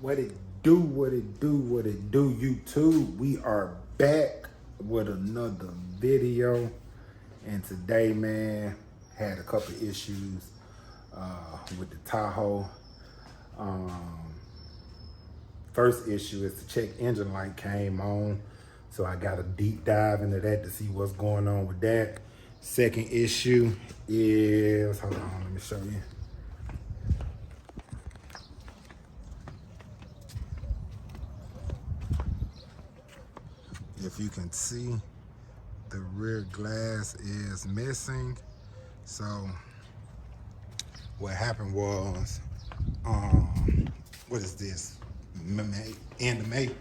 What it do, what it do, what it do, YouTube. We are back with another video. And today, man, had a couple issues with the Tahoe. First issue is the check engine light came on. So I got a deep dive into that to see what's going on with that. Second issue is, hold on, let me show you. If you can see, the rear glass is missing. So what happened was, what is this? End of May. Is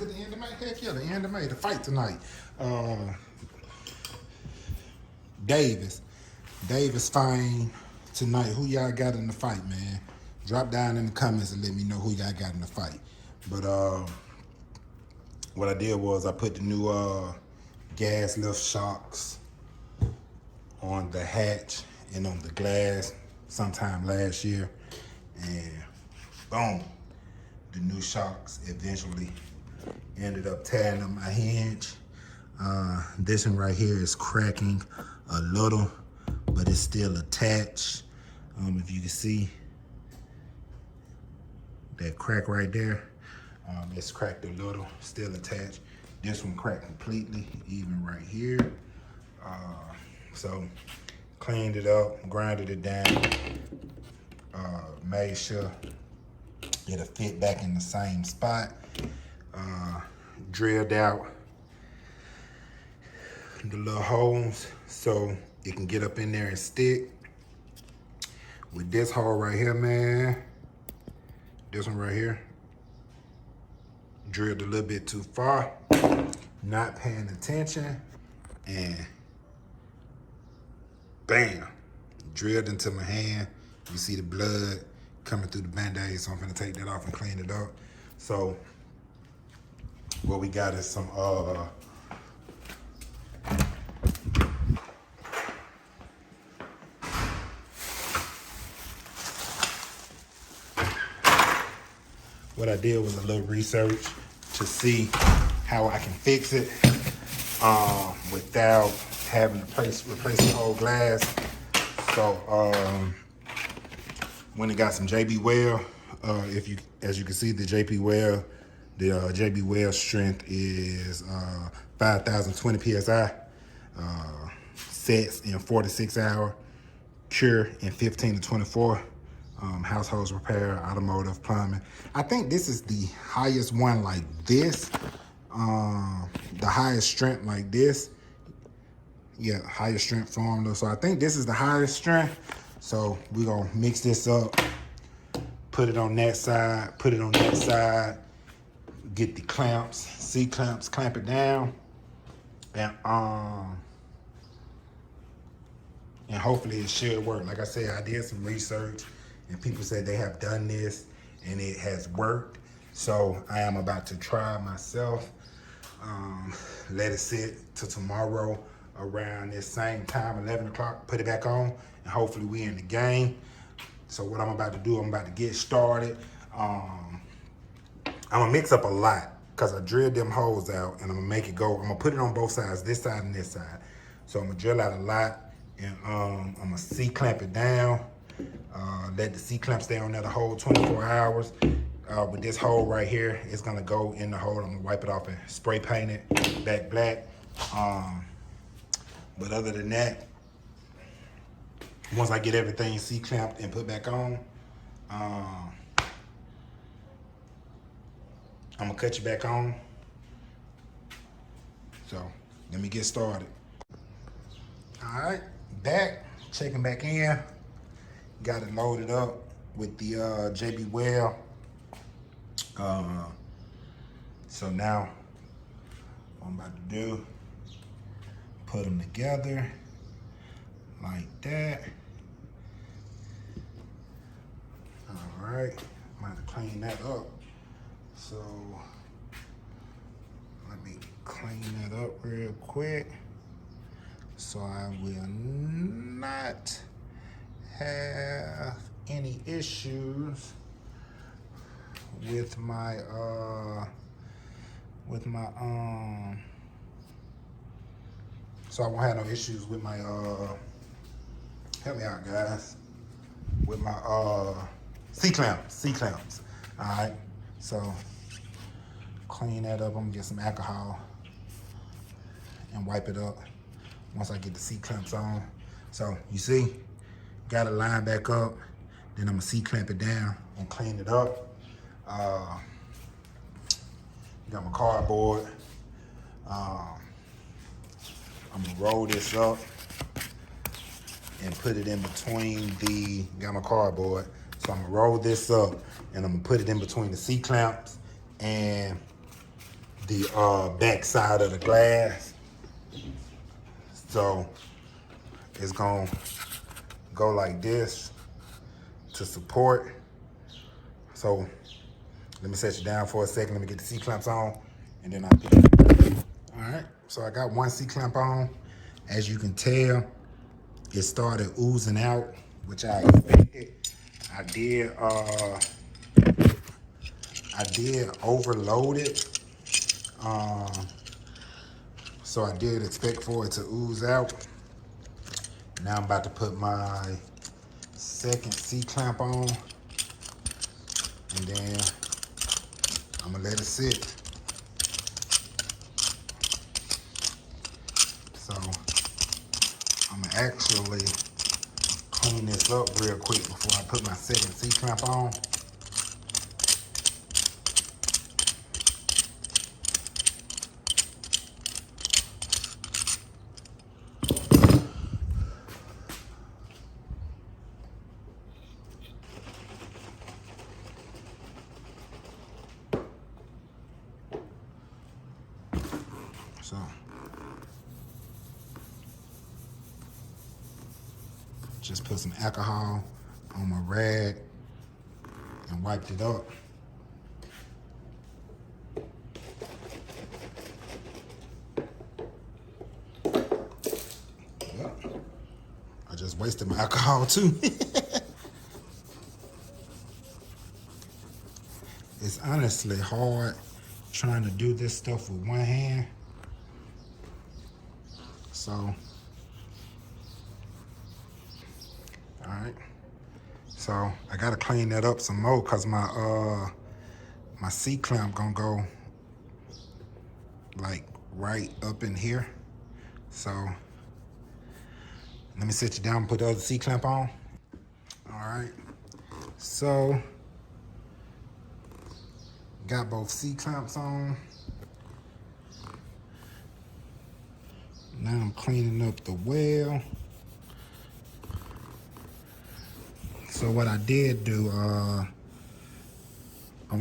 it the end of May? Heck yeah, the end of May. The fight tonight. Davis fighting tonight. Who y'all got in the fight, man? Drop down in the comments and let me know who y'all got in the fight. But what I did was I put the new gas lift shocks on the hatch and on the glass sometime last year, and boom, the new shocks eventually ended up tearing up my hinge. This one right here is cracking a little, but it's still attached. If you can see that crack right there, it's cracked a little, still attached. This one cracked completely, even right here. So cleaned it up, grinded it down, made sure it'll fit back in the same spot. Drilled out the little holes so it can get up in there and stick. With this hole right here, man, this one right here, drilled a little bit too far, not paying attention, and bam, drilled into my hand. You see the blood coming through the Band-Aid, so I'm gonna take that off and clean it up. So what we got is some what I did was a little research to see how I can fix it without having to replace the whole glass. So when it got some JB Weld, as you can see, the JB Weld strength is 5,020 psi, sets in 4 to 6 hour, cure in 15 to 24. Household repair, automotive, plumbing. I think this is the highest one like this. The highest strength like this. Yeah, highest strength formula. So I think this is the highest strength. So we're gonna mix this up, put it on that side, put it on that side, get the clamps, C-clamps, clamp it down, and hopefully it should work. Like I said, I did some research and people said they have done this and it has worked. So I am about to try myself. Let it sit till tomorrow around this same time, 11 o'clock, put it back on, and hopefully we in the game. So what I'm about to do, I'm about to get started. I'm gonna mix up a lot because I drilled them holes out, and I'm gonna make it go. I'm gonna put it on both sides, this side and this side. So I'm gonna drill out a lot, and I'm gonna C-clamp it down. Let the C-clamp stay on there the whole 24 hours. With this hole right here, it's gonna go in the hole. I'm gonna wipe it off and spray paint it back black. But other than that, once I get everything C-clamped and put back on, I'm gonna cut you back on. So let me get started. All right, back, checking back in. Got it loaded up with the JB Weld. So now what I'm about to do, put them together like that. All right, I'm about to clean that up. So let me clean that up real quick so I will not have any issues with my so I won't have no issues with my help me out guys, with my C-clamps. Alright, so clean that up. I'm gonna get some alcohol and wipe it up once I get the C-clamps on. So you see, got it lined back up, then I'm gonna C-clamp it down and clean it up. Got my cardboard. I'm gonna roll this up and put it in between got my cardboard. So I'm gonna roll this up and I'm gonna put it in between the C-clamps and the back side of the glass. So it's gonna go like this to support. So let me set you down for a second. Let me get the C-clamps on and then I'll put it. All right, so I got one C-clamp on. As you can tell, it started oozing out, which I expected. I did overload it. So I did expect for it to ooze out. Now I'm about to put my second C-clamp on, and then I'm gonna let it sit. So I'm gonna actually clean this up real quick before I put my second C-clamp on. So just put some alcohol on my rag and wiped it up. Yep. I just wasted my alcohol too. It's honestly hard trying to do this stuff with one hand. So, all right. So I gotta clean that up some more because my C-clamp gonna go like right up in here. So let me sit you down and put the other C-clamp on. All right. So got both C-clamps on. Now I'm cleaning up the well. So what I did do on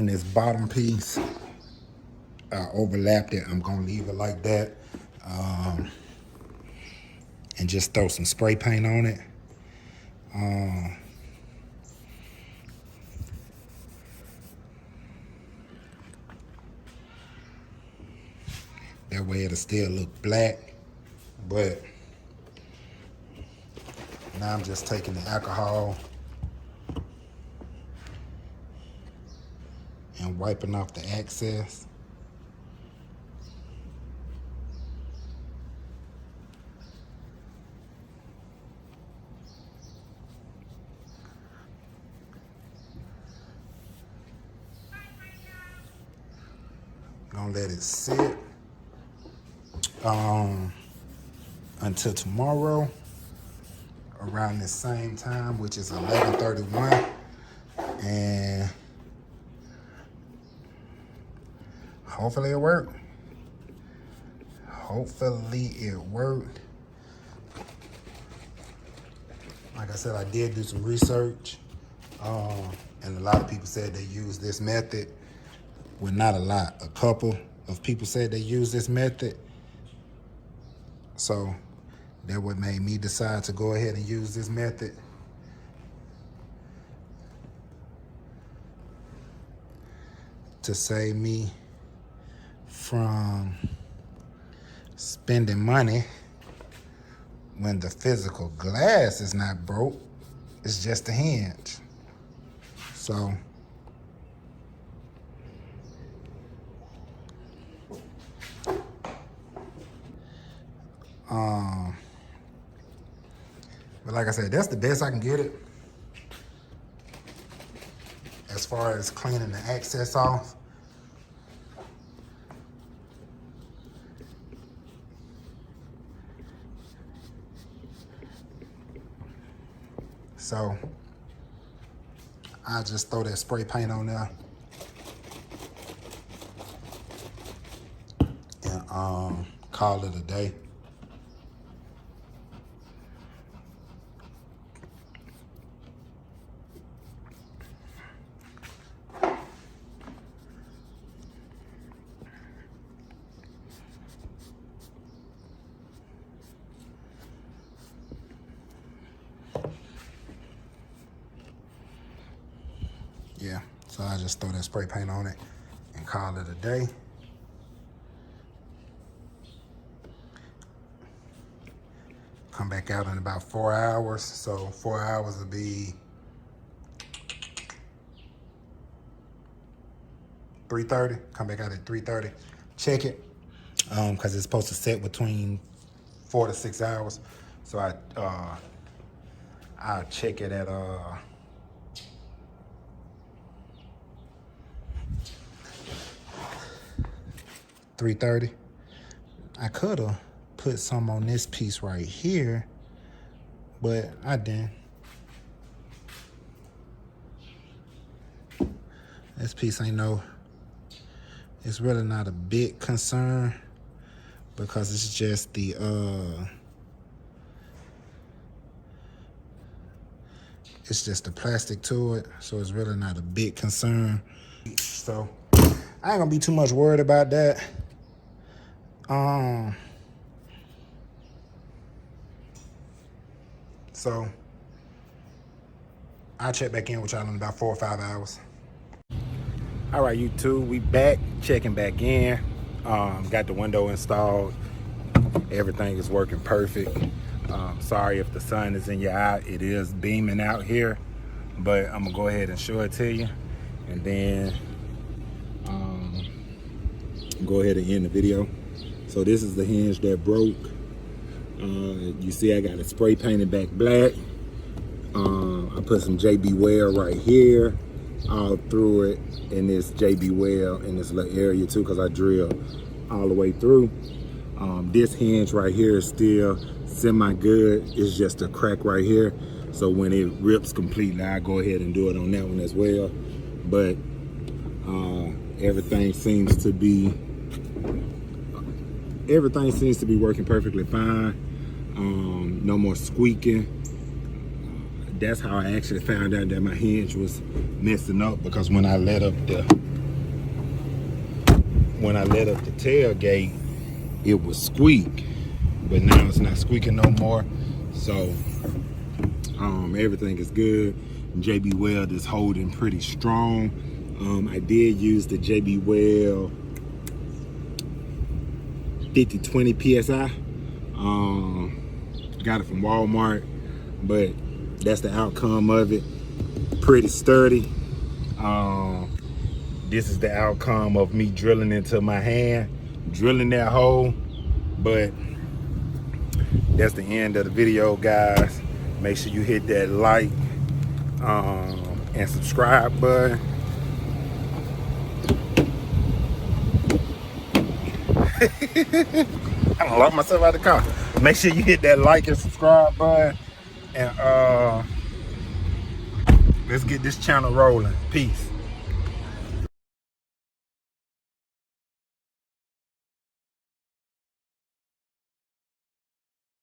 this bottom piece, I overlapped it. I'm gonna leave it like that, and just throw some spray paint on it. That way it'll still look black, but now I'm just taking the alcohol and wiping off the excess. Gonna let it sit until tomorrow around the same time, which is 11:31, and hopefully it worked. Hopefully it worked. Like I said, I did do some research, and a lot of people said they use this method. Well, not a lot. A couple of people said they use this method. So that what made me decide to go ahead and use this method. To save me from spending money when the physical glass is not broke. It's just a hinge. So But like I said, that's the best I can get it. As far as cleaning the excess off. So I just throw that spray paint on there and call it a day. Yeah, so I just throw that spray paint on it and call it a day. Come back out in about 4 hours. So 4 hours will be 3:30. Come back out at 3:30. Check it, because it's supposed to set between 4 to 6 hours. So I'll check it at 3:30. I could have put some on this piece right here, but I didn't. This piece ain't it's really not a big concern because it's just the it's just the plastic to it, so it's really not a big concern. So I ain't gonna be too much worried about that. So I'll check back in with y'all in about 4 or 5 hours. All right, YouTube, we back, checking back in. Got the window installed. Everything is working perfect. Sorry if the sun is in your eye. It is beaming out here, but I'm gonna go ahead and show it to you, and then go ahead and end the video. So this is the hinge that broke. You see I got it spray painted back black. I put some JB Weld right here, all through it, and this JB Weld in this little area too, because I drilled all the way through. This hinge right here is still semi-good. It's just a crack right here. So when it rips completely, I'll go ahead and do it on that one as well. But everything seems to be working perfectly fine. No more squeaking. That's how I actually found out that my hinge was messing up, because when I let up the tailgate, it would squeak, but now it's not squeaking no more. So everything is good. JB Weld is holding pretty strong. I did use the JB Weld 5020 PSI. Got it from Walmart, but that's the outcome of it. Pretty sturdy. This is the outcome of me drilling into my hand, drilling that hole. But that's the end of the video, guys. Make sure you hit that like and subscribe button. I done locked myself out of the car. Make sure you hit that like and subscribe button, and let's get this channel rolling. Peace.